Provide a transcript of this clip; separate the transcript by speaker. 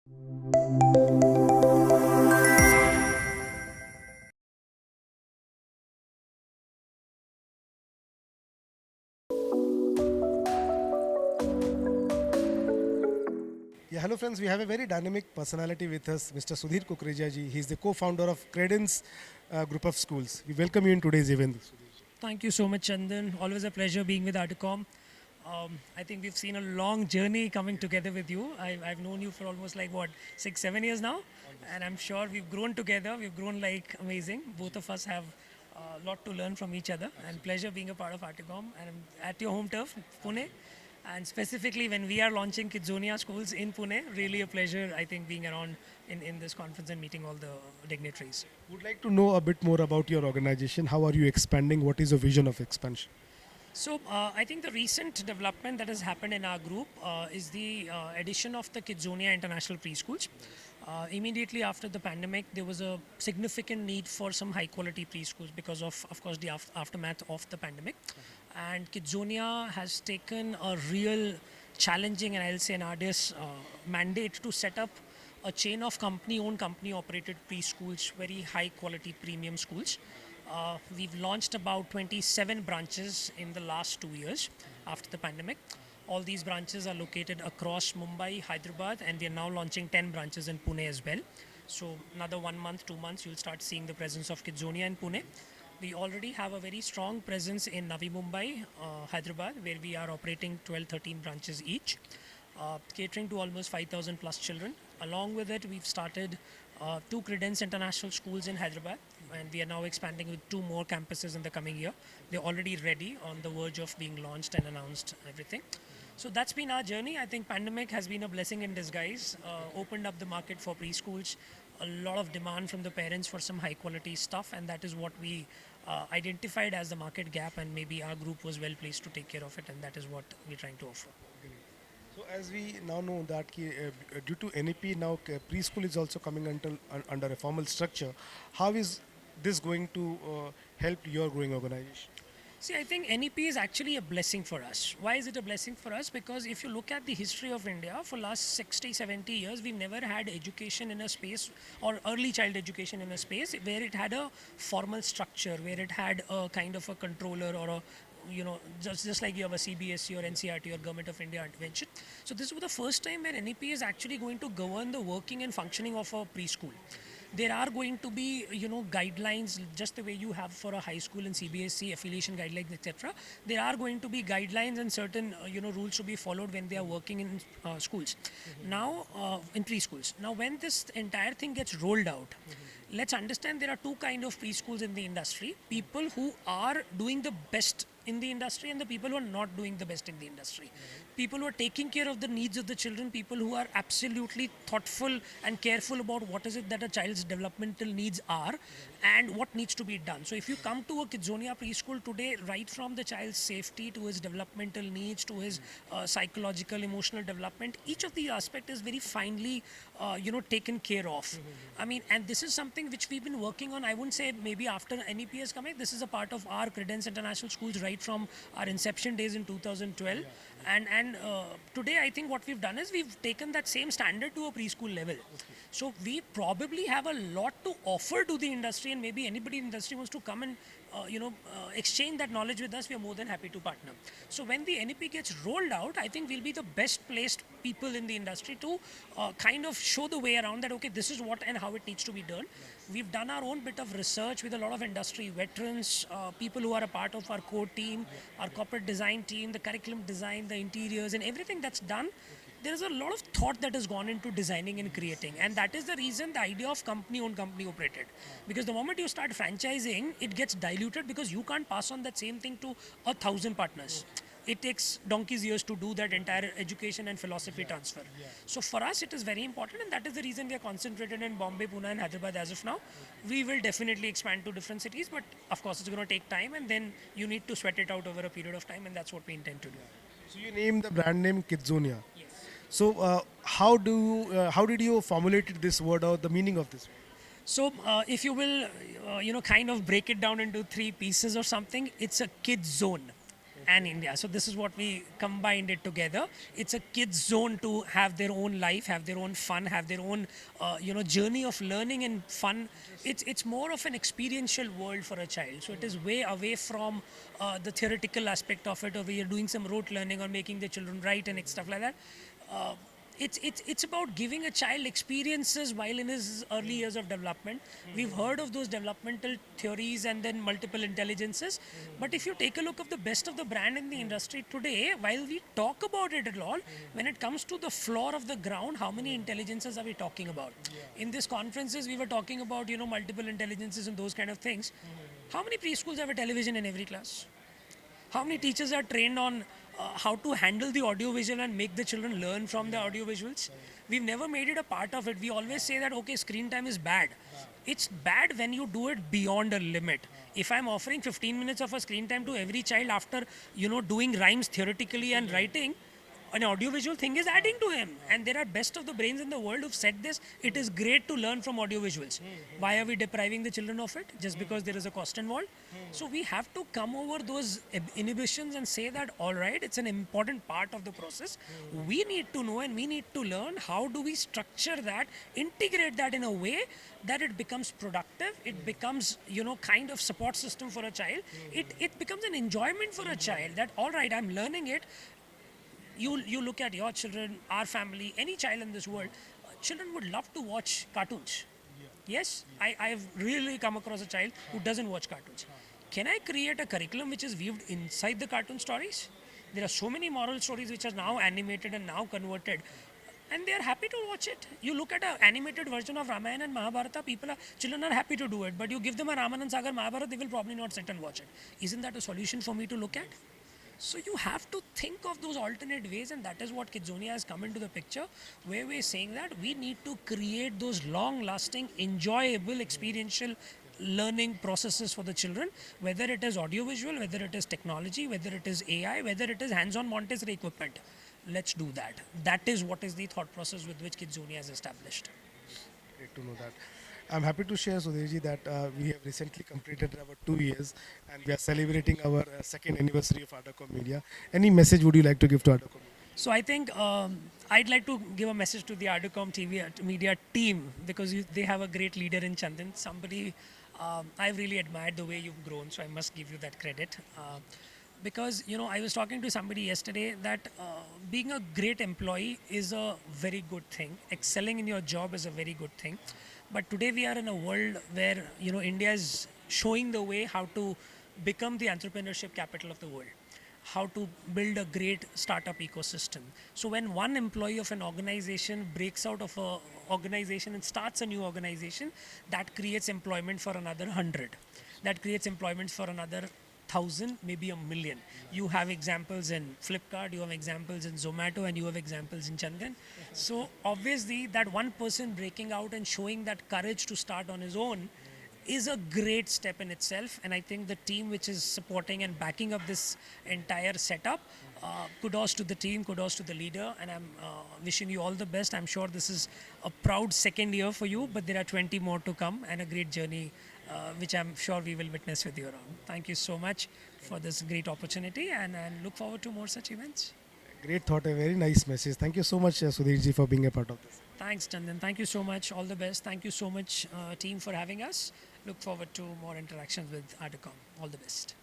Speaker 1: Yeah, hello friends. We have a very dynamic personality with us, Mr. Sudhir Kukreja ji. He is the co-founder of Credence group of schools. We welcome you in today's event.
Speaker 2: Thank you so much, Chandan. Always a pleasure being with ArdorComm. I think we've seen a long journey coming together with you. I've known you for almost like what, 6, 7 years now, and I'm sure we've grown together. We've grown like amazing. Both of us have a lot to learn from each other, and pleasure being a part of ArdorComm. And I'm at your home turf, Pune, and specifically when we are launching Kidzonia schools in Pune, really a pleasure. I think being around in this conference and meeting all the dignitaries.
Speaker 1: Would like to know a bit more about your organization. How are you expanding? What is your vision of expansion?
Speaker 2: So I think the recent development that has happened in our group is the addition of the Kidzonia International Preschools. Immediately after the pandemic, there was a significant need for some high quality preschools because of course, the aftermath of the pandemic. And Kidzonia has taken a real challenging and I'll say an arduous mandate to set up a chain of company-owned, company-operated preschools, very high-quality premium schools. We've launched about 27 branches in the last 2 years after the pandemic. All these branches are located across Mumbai, Hyderabad, and we are now launching 10 branches in Pune as well. So another 1 month, 2 months, you'll start seeing the presence of Kidzonia in Pune. We already have a very strong presence in Navi Mumbai, Hyderabad, where we are operating 12, 13 branches each, catering to almost 5,000 plus children. Along with it, we've started 2 Credence international schools in Hyderabad, and we are now expanding with 2 more campuses in the coming year. They're already ready, on the verge of being launched and announced, everything. So that's been our journey. I think pandemic has been a blessing in disguise, opened up the market for preschools, a lot of demand from the parents for some high quality stuff, and that is what we identified as the market gap, and maybe our group was well placed to take care of it, and that is what we're trying to offer.
Speaker 1: So as we now know that due to NEP now preschool is also coming under a formal structure. How is this going to help your growing organization?
Speaker 2: See, I think NEP is actually a blessing for us. Why is it a blessing for us? Because if you look at the history of India, for last 60, 70 years, we've never had education in a space or early child education in a space where it had a formal structure, where it had a kind of a controller or a just like you have a CBSE or NCRT or Government of India intervention. So this was the first time where NEP is actually going to govern the working and functioning of a preschool. There are going to be guidelines just the way you have for a high school and CBSE affiliation guidelines, etc. There are going to be guidelines and certain rules to be followed when they are working in schools. Now in preschools. Now when this entire thing gets rolled out, let's understand there are 2 kind of preschools in the industry: people who are doing the best in the industry and the people who are not doing the best in the industry. People who are taking care of the needs of the children, people who are absolutely thoughtful and careful about what is it that a child's developmental needs are and what needs to be done. So if you come to a Kidzonia preschool today, right from the child's safety to his developmental needs to his psychological, emotional development, each of the aspect is very finely taken care of. I mean, and this is something which we've been working on. I wouldn't say maybe after NEP has come in. This is a part of our Credence International Schools right from our inception days in 2012. And today I think what we've done is we've taken that same standard to a preschool level. So we probably have a lot to offer to the industry, and maybe anybody in the industry wants to come and exchange that knowledge with us. We are more than happy to partner. So when the NEP gets rolled out, I think we'll be the best placed people in the industry to kind of show the way around that, okay, this is what and how it needs to be done. We've done our own bit of research with a lot of industry veterans, people who are a part of our core team, our corporate design team, the curriculum design, the interiors, and everything that's done. There's a lot of thought that has gone into designing and creating, and that is the reason the idea of company owned, company operated. Because the moment you start franchising, it gets diluted because you can't pass on that same thing to 1,000 partners. It takes donkey's years to do that entire education and philosophy transfer. So for us, it is very important, and that is the reason we are concentrated in Bombay, Pune, and Hyderabad as of now. We will definitely expand to different cities, but of course, it's going to take time, and then you need to sweat it out over a period of time, and that's what we intend to do.
Speaker 1: So you named the brand name Kidzonia.
Speaker 2: Yes.
Speaker 1: So how did you formulate this word or the meaning of this word?
Speaker 2: So, if you will, kind of break it down into 3 pieces or something, it's a kid zone. and India. So this is what we combined it together. It's a kids zone to have their own life, have their own fun, have their own journey of learning and fun. It's more of an experiential world for a child. So it is way away from the theoretical aspect of it, or where you're doing some rote learning or making the children write and stuff like that. Uh, it's about giving a child experiences while in his early years of development. We've heard of those developmental theories and then multiple intelligences, but if you take a look of the best of the brand in the industry today, while we talk about it a lot, when it comes to the floor of the ground, how many intelligences are we talking about? In these conferences we were talking about multiple intelligences and those kind of things. How many preschools have a television in every class? How many teachers are trained on how to handle the audiovisual and make the children learn from the audiovisuals? We've never made it a part of it. We always say that, okay, screen time is bad. It's bad when you do it beyond a limit. If I'm offering 15 minutes of a screen time to every child after, doing rhymes theoretically and writing, an audiovisual thing is adding to him. And there are best of the brains in the world who've said this. It is great to learn from audiovisuals. Why are we depriving the children of it? Just because there is a cost involved? So we have to come over those inhibitions and say that, all right, it's an important part of the process. We need to know and we need to learn how do we structure that, integrate that in a way that it becomes productive, it becomes, kind of support system for a child. It becomes an enjoyment for a child that, all right, I'm learning it. You look at your children, our family, any child in this world, children would love to watch cartoons. Yes, I've really come across a child who doesn't watch cartoons. Can I create a curriculum which is weaved inside the cartoon stories? There are so many moral stories which are now animated and now converted, and they are happy to watch it. You look at an animated version of Ramayana and Mahabharata, children are happy to do it, but you give them a Ramanand Sagar Mahabharata, they will probably not sit and watch it. Isn't that a solution for me to look at? So you have to think of those alternate ways, and that is what Kidzonia has come into the picture, where we're saying that we need to create those long-lasting, enjoyable, experiential learning processes for the children, whether it is audiovisual, whether it is technology, whether it is AI, whether it is hands-on Montessori equipment. Let's do that. That is what is the thought process with which Kidzonia is established.
Speaker 1: Great to know that. I'm happy to share, Sudhirji, that we have recently completed our 2 years and we are celebrating our second anniversary of ArdorComm Media. Any message would you like to give to ArdorComm?
Speaker 2: So I think I'd like to give a message to the ArdorComm TV media team, because they have a great leader in Chandan. Somebody I've really admired the way you've grown, so I must give you that credit. Because I was talking to somebody yesterday that being a great employee is a very good thing. Excelling in your job is a very good thing. But today we are in a world where India is showing the way how to become the entrepreneurship capital of the world, how to build a great startup ecosystem. So when one employee of an organization breaks out of a organization and starts a new organization, that creates employment for another 100. That creates employment for another 1,000, maybe a million. You have examples in Flipkart, you have examples in Zomato, and you have examples in Chandan. So obviously that one person breaking out and showing that courage to start on his own is a great step in itself. And I think the team which is supporting and backing up this entire setup, kudos to the team, kudos to the leader, and I'm wishing you all the best. I'm sure this is a proud second year for you, but there are 20 more to come and a great journey which I'm sure we will witness with you around. Thank you so much for this great opportunity, and look forward to more such events.
Speaker 1: Great thought, a very nice message. Thank you so much, Sudhirji, for being a part of this.
Speaker 2: Thanks, Chandan. Thank you so much. All the best. Thank you so much, team, for having us. Look forward to more interactions with ArdorComm. All the best.